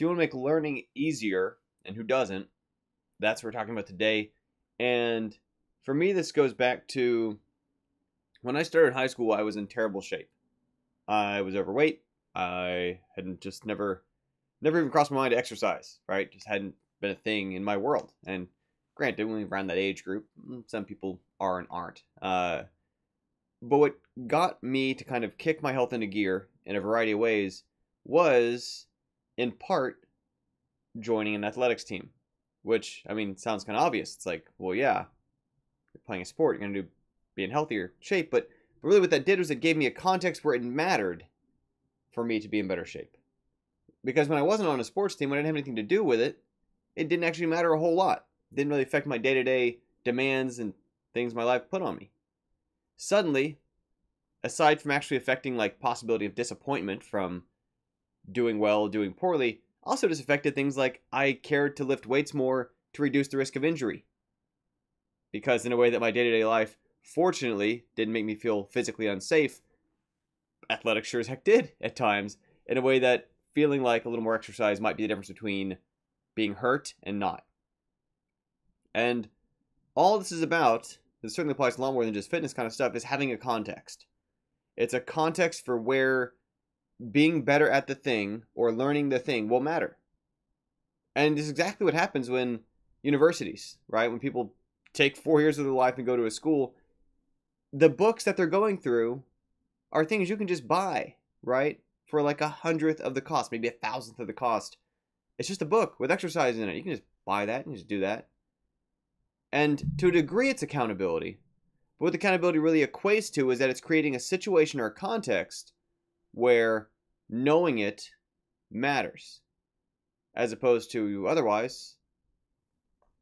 you want to make learning easier, and who doesn't, that's what we're talking about today. And for me, this goes back to when I started high school. I was in terrible shape. I was overweight. I hadn't just never even crossed my mind to exercise, right? Just hadn't been a thing in my world. And granted, when we around that age group, some people are and aren't. But what got me to kind of kick my health into gear in a variety of ways was, in part, joining an athletics team. Which, I mean, sounds kind of obvious. It's like, well, yeah, you're playing a sport, you're going to be in healthier shape. But really what that did was it gave me a context where it mattered for me to be in better shape. Because when I wasn't on a sports team, when I didn't have anything to do with it, it didn't actually matter a whole lot. It didn't really affect my day-to-day demands and things my life put on me. Suddenly, aside from actually affecting like possibility of disappointment from doing well, doing poorly, also just affected things like I cared to lift weights more to reduce the risk of injury. Because in a way that my day-to-day life, fortunately, didn't make me feel physically unsafe, athletics sure as heck did at times, in a way that feeling like a little more exercise might be the difference between being hurt and not. And all this is about, it certainly applies to a lot more than just fitness kind of stuff, is having a context. It's a context for where being better at the thing or learning the thing will matter. And this is exactly what happens when universities, right? When people take 4 years of their life and go to a school, the books that they're going through are things you can just buy, right? For like 1/100th of the cost, maybe 1,000th of the cost. It's just a book with exercise in it. You can just buy that and just do that. And to a degree, it's accountability. But what accountability really equates to is that it's creating a situation or a context where knowing it matters, as opposed to otherwise,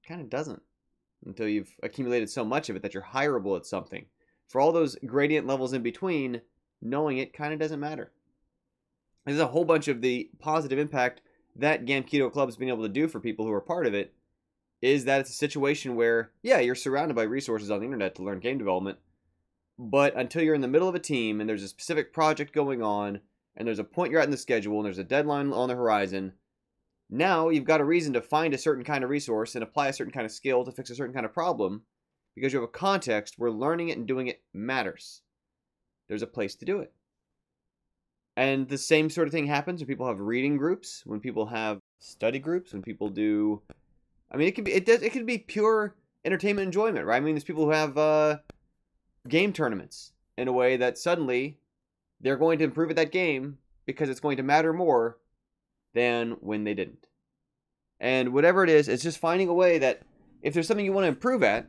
kind of doesn't, until you've accumulated so much of it that you're hireable at something. For all those gradient levels in between, knowing it kind of doesn't matter. There's a whole bunch of the positive impact that GAM Keto Club has been able to do for people who are part of it, is that it's a situation where, yeah, you're surrounded by resources on the internet to learn game development, but until you're in the middle of a team and there's a specific project going on, and there's a point you're at in the schedule, and there's a deadline on the horizon, now you've got a reason to find a certain kind of resource and apply a certain kind of skill to fix a certain kind of problem, because you have a context where learning it and doing it matters. There's a place to do it. And the same sort of thing happens when people have reading groups, when people have study groups, when people do, I mean, it could be pure entertainment enjoyment, right? I mean, there's people who have game tournaments in a way that suddenly they're going to improve at that game because it's going to matter more than when they didn't. And whatever it is, it's just finding a way that if there's something you want to improve at,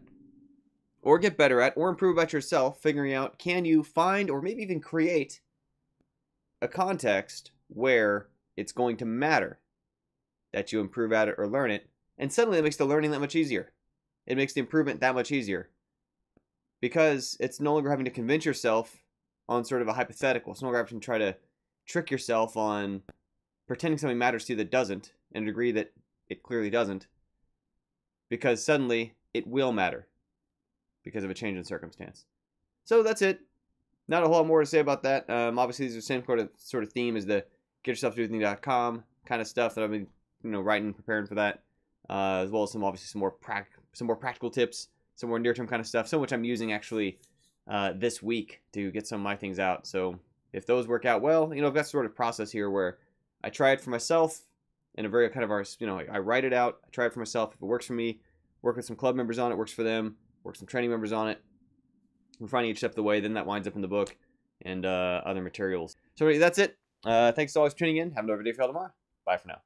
or get better at, or improve about yourself, figuring out, can you find or maybe even create a context where it's going to matter that you improve at it or learn it, and suddenly it makes the learning that much easier. It makes the improvement that much easier. Because it's no longer having to convince yourself on sort of a hypothetical. It's no longer having to try to trick yourself on pretending something matters to you that doesn't, in a degree that it clearly doesn't. Because suddenly it will matter because of a change in circumstance. So that's it. Not a whole lot more to say about that. Obviously, these are the same sort of theme as the getyourselftodothing.com kind of stuff that I've been, writing, preparing for that, as well as some more practical tips, some more near-term kind of stuff, some of which I'm using actually this week to get some of my things out. So if those work out well, I've got sort of process here where I try it for myself in a very kind of I write it out, I try it for myself. If it works for me, work with some club members on it, works for them, work with some training members on it. We're finding each step of the way, then that winds up in the book and other materials. So that's it. Thanks as always for tuning in. Have another day for y'all tomorrow. Bye for now.